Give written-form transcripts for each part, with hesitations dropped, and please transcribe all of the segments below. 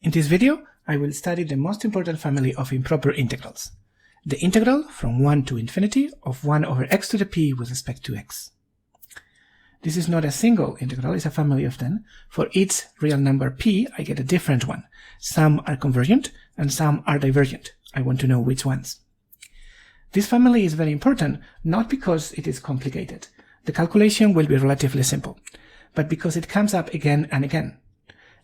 In this video, I will study the most important family of improper integrals, the integral from 1 to infinity of 1 over x to the p with respect to x. This is not a single integral, it's a family of 10. For each real number p, I get a different one. Some are convergent and some are divergent. I want to know which ones. This family is very important, not because it is complicated. The calculation will be relatively simple, but because it comes up again and again.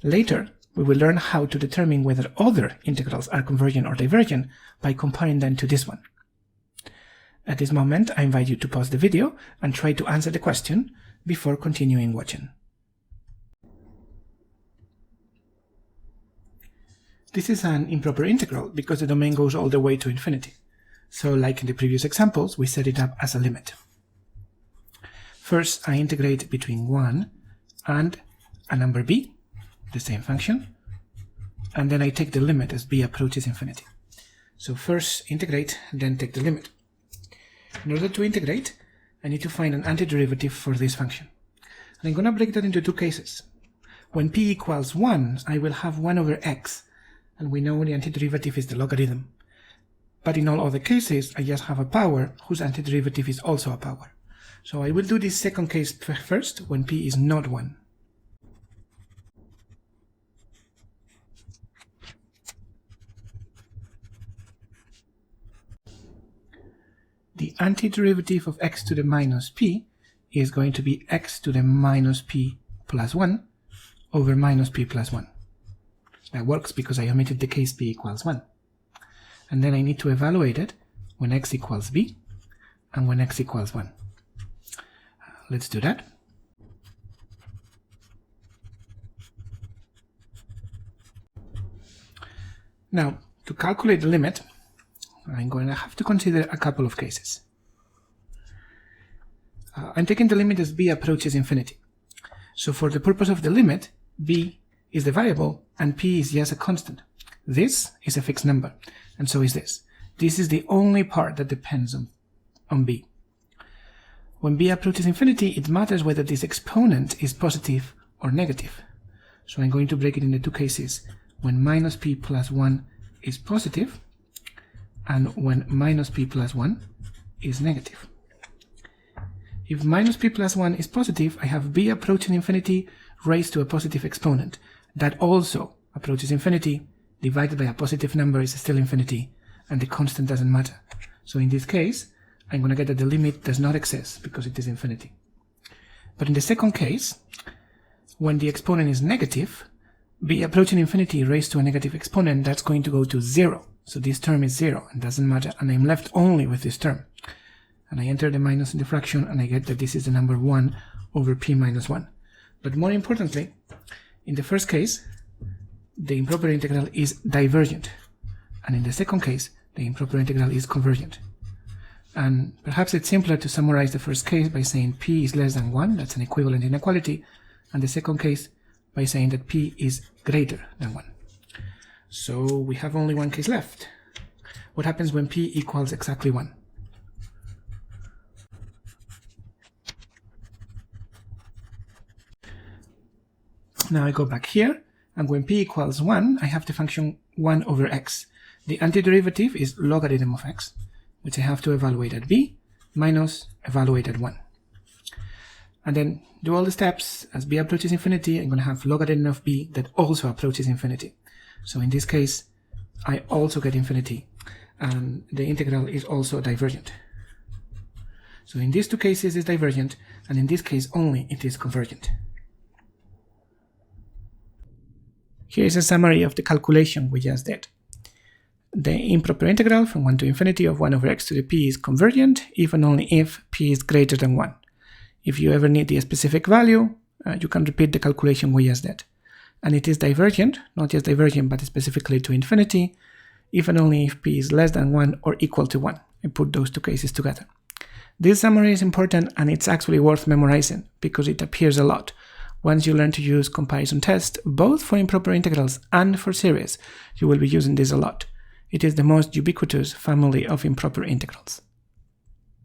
Later, we will learn how to determine whether other integrals are convergent or divergent by comparing them to this one. At this moment, I invite you to pause the video and try to answer the question before continuing watching. This is an improper integral because the domain goes all the way to infinity. So like in the previous examples, we set it up as a limit. First, I integrate between 1 and a number b, the same function, and then I take the limit as b approaches infinity. So first integrate, then take the limit. In order to integrate, I need to find an antiderivative for this function. And I'm going to break that into two cases. When p equals 1, I will have 1 over x, and we know the antiderivative is the logarithm. But in all other cases, I just have a power whose antiderivative is also a power. So I will do this second case first, when p is not 1. The antiderivative of x to the minus p is going to be x to the minus p plus 1 over minus p plus 1. That works because I omitted the case p equals 1. And then I need to evaluate it when x equals b and when x equals 1. Let's do that. Now, to calculate the limit, I'm going to have to consider a couple of cases. I'm taking the limit as b approaches infinity. So for the purpose of the limit, b is the variable and p is just a constant. This is a fixed number, and so is this. This is the only part that depends on b. When b approaches infinity, it matters whether this exponent is positive or negative. So I'm going to break it into two cases, when minus p plus 1 is positive, and when minus p plus 1 is negative. If minus p plus 1 is positive, I have b approaching infinity raised to a positive exponent. That also approaches infinity, divided by a positive number is still infinity, and the constant doesn't matter. So in this case, I'm going to get that the limit does not exist because it is infinity. But in the second case, when the exponent is negative, b approaching infinity raised to a negative exponent, that's going to go to 0. So this term is 0 and doesn't matter, and I'm left only with this term. And I enter the minus in the fraction, and I get that this is the number 1 over p minus 1. But more importantly, in the first case, the improper integral is divergent. And in the second case, the improper integral is convergent. And perhaps it's simpler to summarize the first case by saying p is less than 1, that's an equivalent inequality, and the second case by saying that p is greater than 1. So we have only one case left. What happens when p equals exactly 1? Now I go back here, and when p equals 1, I have the function 1 over x. The antiderivative is logarithm of x, which I have to evaluate at b minus evaluate at 1. And then do all the steps. As b approaches infinity, I'm going to have logarithm of b that also approaches infinity. So in this case, I also get infinity, and the integral is also divergent. So in these two cases it's divergent, and in this case only it is convergent. Here is a summary of the calculation we just did. The improper integral from 1 to infinity of 1 over x to the p is convergent if and only if p is greater than 1. If you ever need the specific value, you can repeat the calculation we just did. And it is divergent, not just divergent, but specifically to infinity, if and only if p is less than 1 or equal to 1. I put those two cases together. This summary is important, and it's actually worth memorizing because it appears a lot. Once you learn to use comparison test, both for improper integrals and for series, you will be using this a lot. It is the most ubiquitous family of improper integrals.